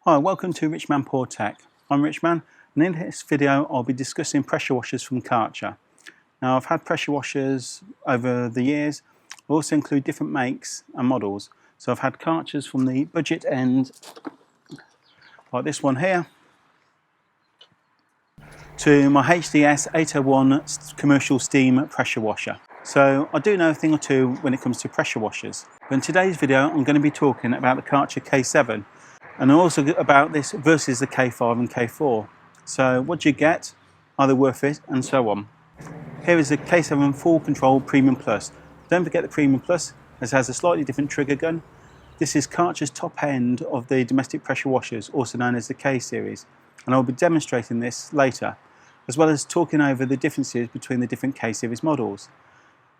Hi, welcome to Richman Poor Tech. I'm Richman, and in this video I'll be discussing pressure washers from Karcher. Now, I've had pressure washers over the years. I also include different makes and models. So I've had Karchers from the budget end, like this one here, to my HDS 801 commercial steam pressure washer. So I do know a thing or two when it comes to pressure washers. But in today's video I'm going to be talking about the Karcher K7 and also about this versus the K5 and K4. So what do you get? Are they worth it? And so on. Here is the K7 Full Control Premium Plus. Don't forget the Premium Plus, as it has a slightly different trigger gun. This is Karcher's top end of the domestic pressure washers, also known as the K series. And I'll be demonstrating this later, as well as talking over the differences between the different K series models.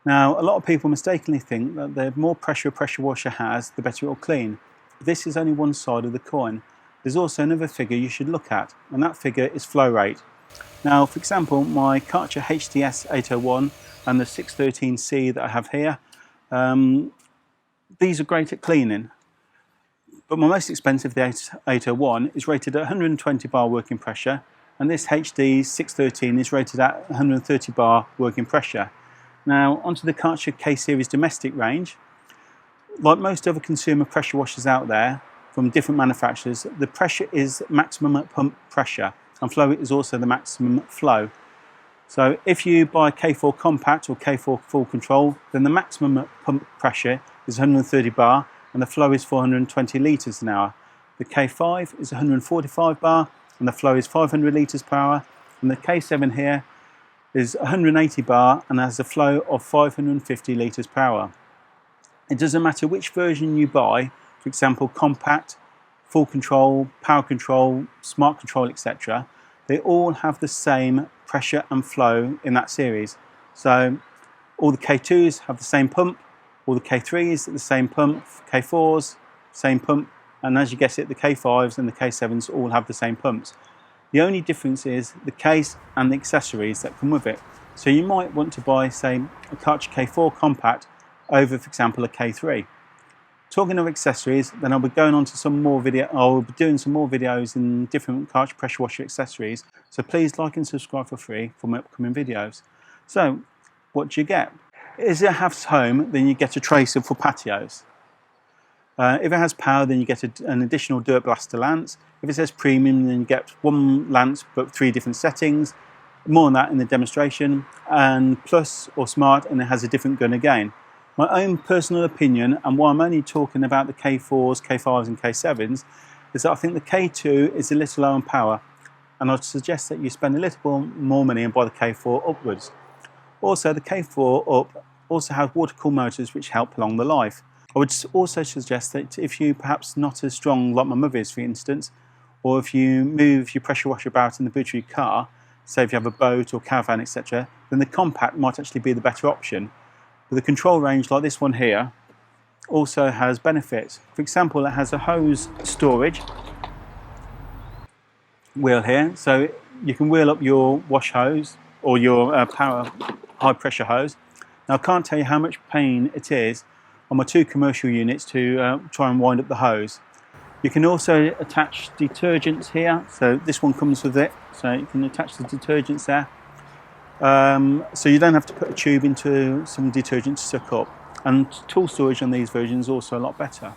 Now, a lot of people mistakenly think that the more pressure a pressure washer has, the better it will clean. But this is only one side of the coin. There's also another figure you should look at, and that figure is flow rate. Now, for example, my Karcher HDS 801 and the 613C that I have here, these are great at cleaning. But my most expensive, the 801, is rated at 120 bar working pressure, and this HD 613 is rated at 130 bar working pressure. Now, onto the Karcher K series domestic range. Like most other consumer pressure washers out there from different manufacturers, the pressure is maximum at pump pressure, and flow is also the maximum flow. So if you buy K4 compact or K4 full control, then the maximum at pump pressure is 130 bar and the flow is 420 litres an hour. The K5 is 145 bar and the flow is 500 litres per hour, and the K7 here is 180 bar and has a flow of 550 litres per hour. It doesn't matter which version you buy, for example compact, full control, power control, smart control, etc. They all have the same pressure and flow in that series. So all the K2s have the same pump, all the K3s the same pump, K4s same pump, and as you guess it, the K5s and the K7s all have the same pumps. The only difference is the case and the accessories that come with it. So you might want to buy, say, a Karcher K4 compact over, for example, a K3. Talking of accessories, then I'll be going on to some more I'll be doing some more videos in different Karcher pressure washer accessories. So please like and subscribe for free for my upcoming videos. So, what do you get? If it has home, then you get a tracer for patios. If it has power, then you get an additional dirt blaster lance. If it says premium, then you get one lance but 3 different settings. More on that in the demonstration. And plus or smart, and it has a different gun again. My own personal opinion, and why I'm only talking about the K4s, K5s and K7s, is that I think the K2 is a little low on power, and I'd suggest that you spend a little more money and buy the K4 upwards. Also, the K4 up also has water-cooled motors which help along the life. I would also suggest that if you perhaps not as strong like my mother is, for instance, or if you move your pressure washer about in the boot of your car, say if you have a boat or caravan, etc., then the compact might actually be the better option. But the control range, like this one here, also has benefits. For example, it has a hose storage wheel here, so you can wheel up your wash hose or your power high pressure hose. Now, I can't tell you how much pain it is on my 2 commercial units to try and wind up the hose. You can also attach detergents here, so this one comes with it, so you can attach the detergents there. So you don't have to put a tube into some detergent to suck up, and tool storage on these versions is also a lot better.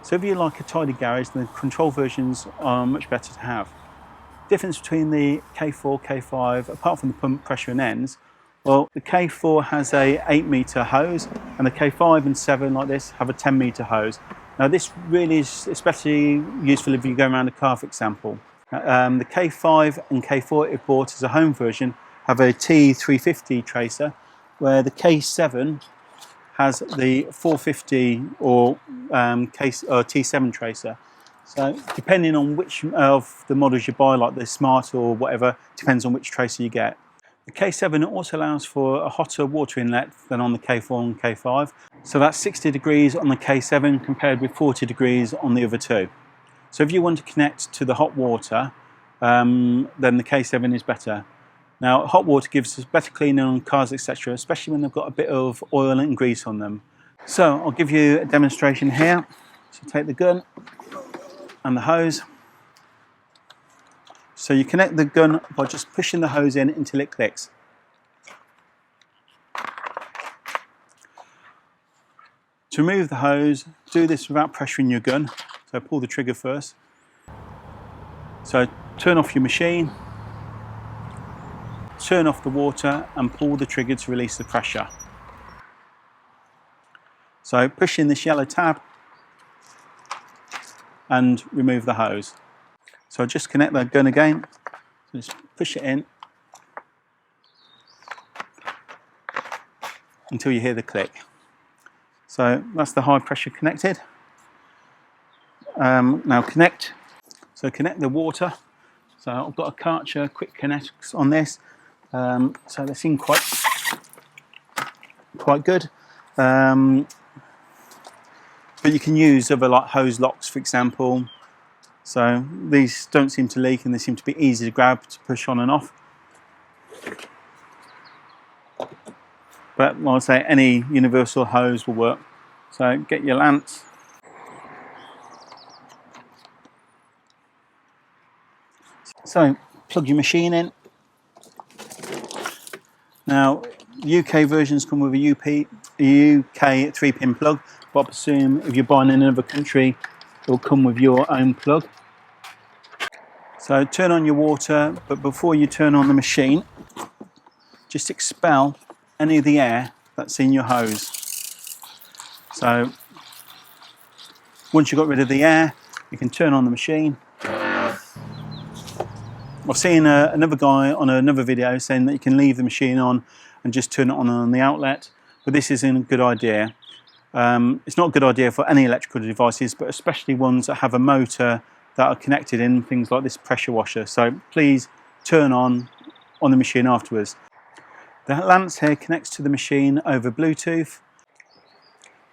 So if you like a tidy garage, then the control versions are much better to have. Difference between the K4, K5, apart from the pump pressure and ends, well, the K4 has a 8-metre hose, and the K5 and 7 like this have a 10-metre hose. Now this really is especially useful if you go around a car, for example. The K5 and K4 if bought as a home version have a T350 tracer, where the K7 has the 450 or T7 tracer. So depending on which of the models you buy, like the Smart or whatever, depends on which tracer you get. The K7 also allows for a hotter water inlet than on the K4 and K5. So that's 60 degrees on the K7 compared with 40 degrees on the other 2. So if you want to connect to the hot water, then the K7 is better. Now, hot water gives us better cleaning on cars, etc., especially when they've got a bit of oil and grease on them. So I'll give you a demonstration here. So take the gun and the hose. So you connect the gun by just pushing the hose in until it clicks. To remove the hose, do this without pressuring your gun. So pull the trigger first. So turn off your machine, turn off the water and pull the trigger to release the pressure. So push in this yellow tab and remove the hose. So just connect the gun again, so just push it in until you hear the click. So that's the high pressure connected. Now connect the water. So I've got a Karcher quick connects on this. So they seem quite good. But you can use other like hose locks, for example. So these don't seem to leak and they seem to be easy to grab to push on and off. But like I say, any universal hose will work. So get your lance. So plug your machine in. Now the UK versions come with a UK 3-pin plug, but I presume if you're buying in another country, it will come with your own plug. So turn on your water, but before you turn on the machine, just expel any of the air that's in your hose. So once you've got rid of the air, you can turn on the machine. I've seen another guy on another video saying that you can leave the machine on and just turn it on the outlet, but this isn't a good idea. It's not a good idea for any electrical devices, but especially ones that have a motor that are connected in things like this pressure washer. So please turn on the machine afterwards. The lance here connects to the machine over Bluetooth.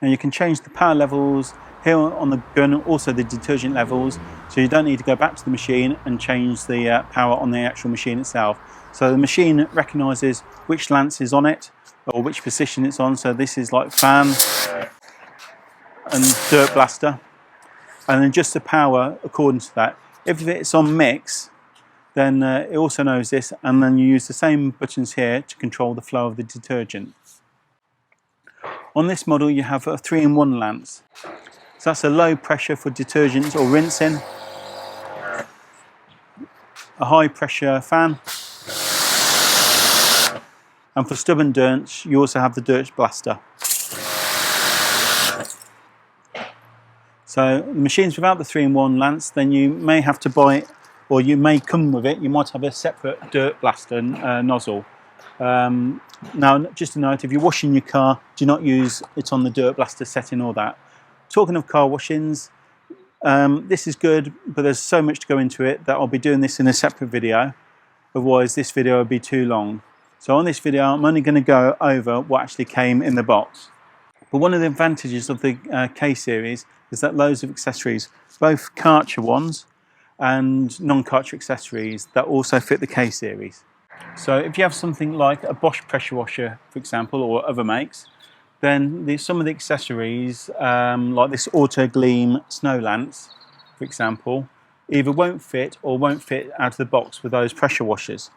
Now you can change the power levels here on the gun, also the detergent levels, so you don't need to go back to the machine and change the power on the actual machine itself. So the machine recognises which lance is on it or which position it's on. So this is like fan and dirt blaster, and then just the power according to that. If it's on mix, then it also knows this, and then you use the same buttons here to control the flow of the detergent. On this model you have a 3-in-1 lance. So that's a low pressure for detergents or rinsing, a high pressure fan, and for stubborn dirt you also have the dirt blaster. So the machines without the 3-in-1 lance, then you may have to buy it, or you may come with it, you might have a separate dirt blaster nozzle. Now just a note, if you're washing your car, do not use it on the dirt blaster setting or that. Talking of car washings, this is good, but there's so much to go into it that I'll be doing this in a separate video, otherwise this video will be too long. So on this video I'm only going to go over what actually came in the box. But one of the advantages of the K series is that loads of accessories, both Karcher ones and non-Karcher accessories that also fit the K series. So if you have something like a Bosch pressure washer, for example, or other makes, then some of the accessories, like this Auto Gleam snow lance, for example, either won't fit or won't fit out of the box with those pressure washers.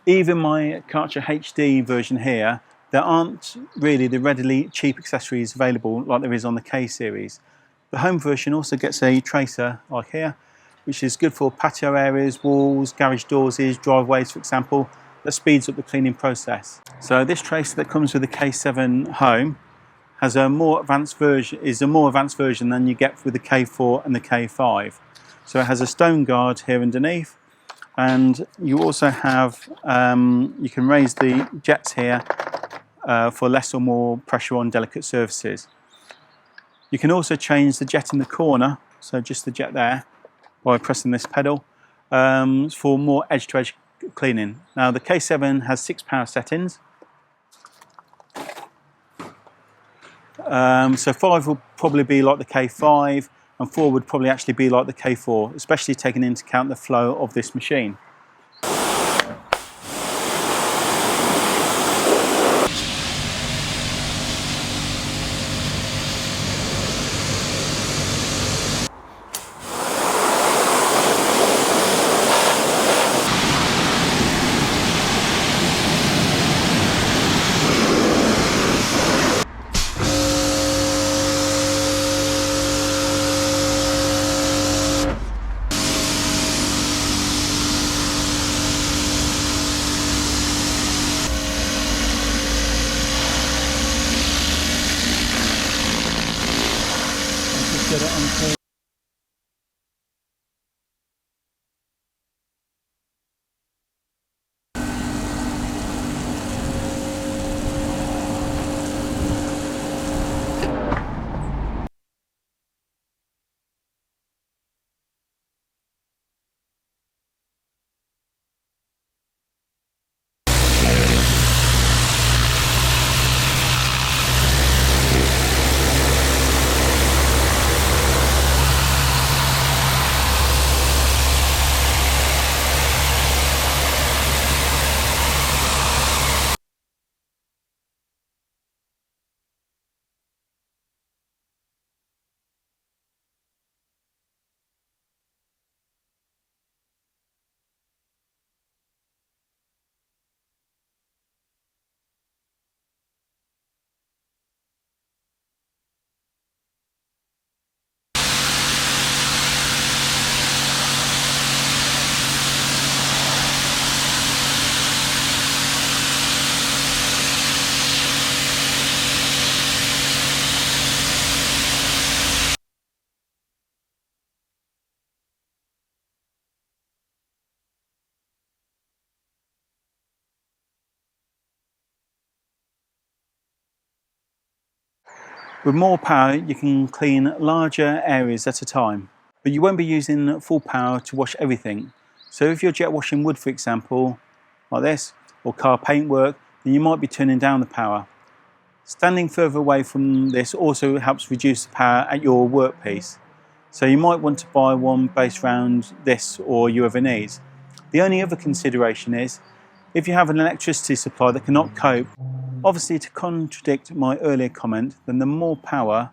Even my Karcher HD version here, there aren't really the readily cheap accessories available like there is on the K series. The home version also gets a tracer like here, which is good for patio areas, walls, garage doors, driveways, for example, that speeds up the cleaning process. So this tracer that comes with the K7 home has a more advanced version than you get with the K4 and the K5. So it has a stone guard here underneath, and you also have, you can raise the jets here for less or more pressure on delicate surfaces. You can also change the jet in the corner, so just the jet there, by pressing this pedal, for more edge-to-edge cleaning. Now the K7 has 6 power settings. So 5 will probably be like the K5, and 4 would probably actually be like the K4, especially taking into account the flow of this machine. get it onto. With more power, you can clean larger areas at a time, but you won't be using full power to wash everything. So if you're jet washing wood, for example, like this, or car paintwork, then you might be turning down the power. Standing further away from this also helps reduce the power at your workpiece. So you might want to buy one based around this or your other needs. The only other consideration is, if you have an electricity supply that cannot cope, obviously to contradict my earlier comment, then the more power,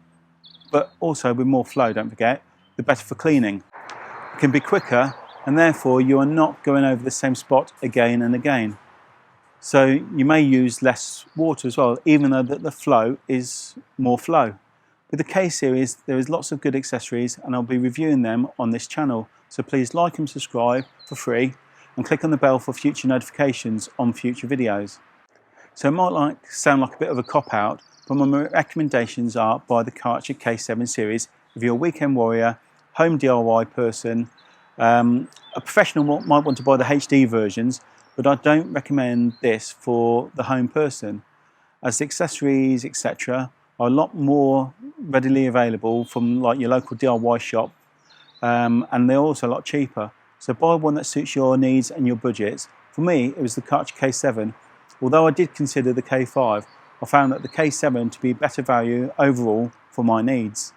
but also with more flow, don't forget, the better for cleaning. It can be quicker, and therefore you are not going over the same spot again and again. So you may use less water as well, even though the flow is more flow. With the K series, there is lots of good accessories, and I'll be reviewing them on this channel. So please like and subscribe for free, and click on the bell for future notifications on future videos. So it might sound like a bit of a cop-out, but my recommendations are buy the Karcher K7 series if you're a weekend warrior, home DIY person. A professional might want to buy the HD versions, but I don't recommend this for the home person, as the accessories, etc., are a lot more readily available from like your local DIY shop, and they're also a lot cheaper. So buy one that suits your needs and your budgets. For me, it was the Karcher K7. Although I did consider the K5, I found that the K7 to be better value overall for my needs.